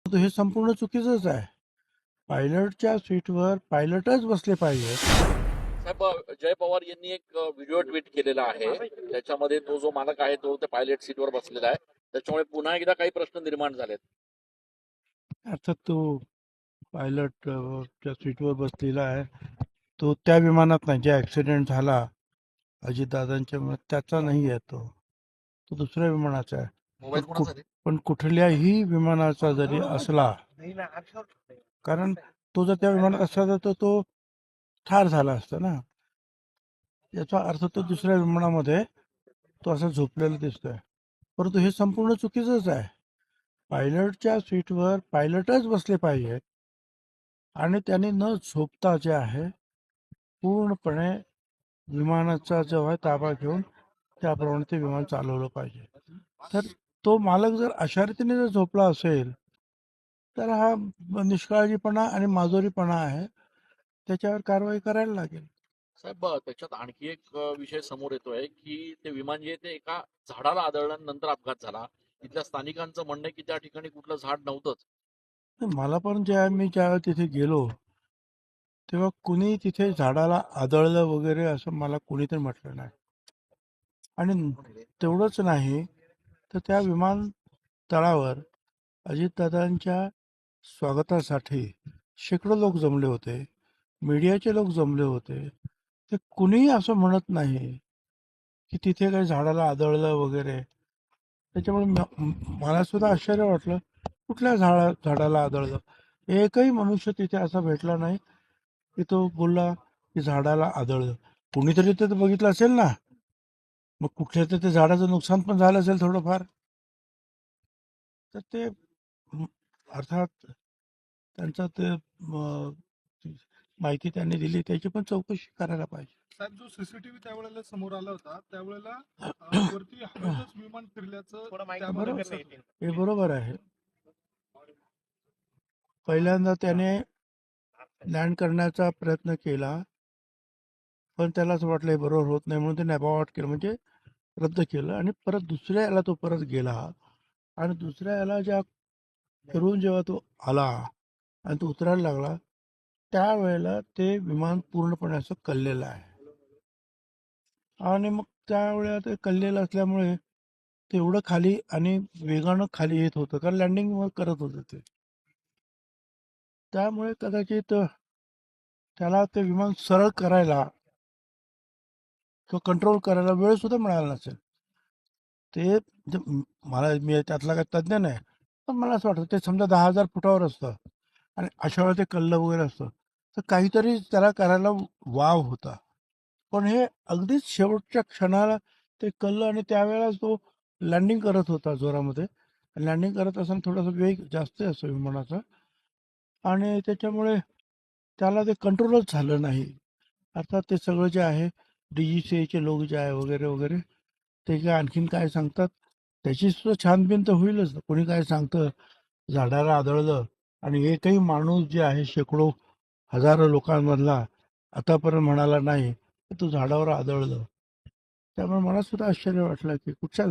तर हे संपूर्ण चुकीचंच आहे. पायलटच्या सीटवर पायलटच बसले पाहिजेत. साहेब जय पवार यांनी एक व्हिडिओ ट्विट केलेला आहे. त्याच्यामध्ये तो जो मालक आहे तो त्या पायलट सीटवर बसलेला आहे. त्याच्यामुळे पुन्हा एकदा काही प्रश्न निर्माण झालेत. अर्थात तो पायलट च्या सीटवर बसलेला आहे. तो त्या विमानात नाही, जे ॲक्सिडेंट झाला अजितदादांच्या, त्याचा नाही आहे तो. तो दुसऱ्या विमानाचा आहे. मोबाईल कोणाचा आहे? पण कुठल्याही विमानाचा जरी असला, कारण तो जर त्या विमानात असता तर तो ठार झाला असता ना. याचा अर्थ तो दुसऱ्या विमानामध्ये तो असा झोपलेला दिसतोय. परंतु हे संपूर्ण चुकीचंच आहे. पायलटच्या सीटवर पायलटच बसले पाहिजेत आणि त्याने न झोपता जे आहे पूर्णपणे विमानाचा जो आहे ताबा घेऊन त्याप्रमाणे ते विमान चालवलं पाहिजे. तर तो मालक जर अशा रीतीने जर झोपला असेल तर हा निष्काळजीपणा आणि माजोरीपणा आहे. त्याच्यावर कारवाई करायला लागेल. साहेब त्याच्यात आणखी एक विषय समोर येतोय की ते विमान जे आहे ते एका झाडाला आदळल्यानंतर अपघात झाला. तिथल्या स्थानिकांचं म्हणणं आहे की त्या ठिकाणी कुठलं झाड नव्हतंच. मला पण मी ज्यावेळेस तिथे गेलो तेव्हा कुणी तिथे झाडाला आदळलं वगैरे असं मला कुणीतरी म्हटलं नाही. आणि तेवढंच नाही तर त्या विमानतळावर अजितदादांच्या स्वागतासाठी शेकडो लोक जमले होते, मीडियाचे लोक जमले होते. ते कुणीही असं म्हणत नाही की तिथे काही झाडाला आदळलं वगैरे. त्याच्यामुळे मला सुद्धा आश्चर्य वाटलं, कुठल्या झाडाला आदळलं. एकही मनुष्य तिथे असा भेटला नाही की तो बोलला की झाडाला आदळलं. कुणीतरी ते बघितलं असेल ना, मग कुठल्या तर ते झाडाचं नुकसान पण झालं असेल थोडंफार. तर ते अर्थात त्यांचं ते माहिती त्यांनी दिली त्याची पण चौकशी करायला पाहिजे. साहेब, जो सीसीटीव्ही त्यावेळेला समोर आला होता त्यावेळेला वरती हवेतच विमान फिरल्याचं हे बरोबर आहे. पहिल्यांदा त्याने लँड करण्याचा प्रयत्न केला, पण त्याला असं वाटलं हे बरोबर होत नाही म्हणून त्याने अबॉर्ट केलं, म्हणजे रद्द केलं. आणि परत दुसऱ्या याला तो परत गेला आणि दुसऱ्या याला फिरून जेव्हा तो आला आणि तो उतरायला लागला त्यावेळेला ते विमान पूर्णपणे असं कललेलं आहे. आणि मग त्यावेळेला ते कललेलं असल्यामुळे तेवढं खाली आणि वेगानं खाली येत होतं, कारण लँडिंग करत होतं ते. त्यामुळे कदाचित त्याला ते विमान सरळ करायला किंवा कंट्रोल करायला वेळ सुद्धा मिळाला नसेल. ते मी त्यातला काही तज्ज्ञ नाही, पण मला असं वाटतं ते समजा 10,000 फुटावर असतं आणि अशा वेळेला ते कल्लं वगैरे असतं तर काहीतरी त्याला करायला वाव होता. पण हे अगदीच शेवटच्या क्षणाला ते कळलं आणि त्यावेळेला तो लँडिंग करत होता जोरामध्ये. लँडिंग करत असताना थोडासा वेग जास्त असतो विमानाचा आणि त्याच्यामुळे त्याला ते कंट्रोलच झालं नाही. अर्थात ते सगळं जे आहे DGCAचे लोक जे आहे वगैरे वगैरे ते काय आणखीन काय सांगतात त्याची सुद्धा छानबीन तर होईलच. कोणी काय सांगतं झाडाला आदळलं आणि एकही माणूस जे आहे शेकडो हजारो लोकांमधला आतापर्यंत म्हणाला नाही की तो झाडावर आदळलं. त्यामुळे मला सुद्धा आश्चर्य वाटलं की कुठच्या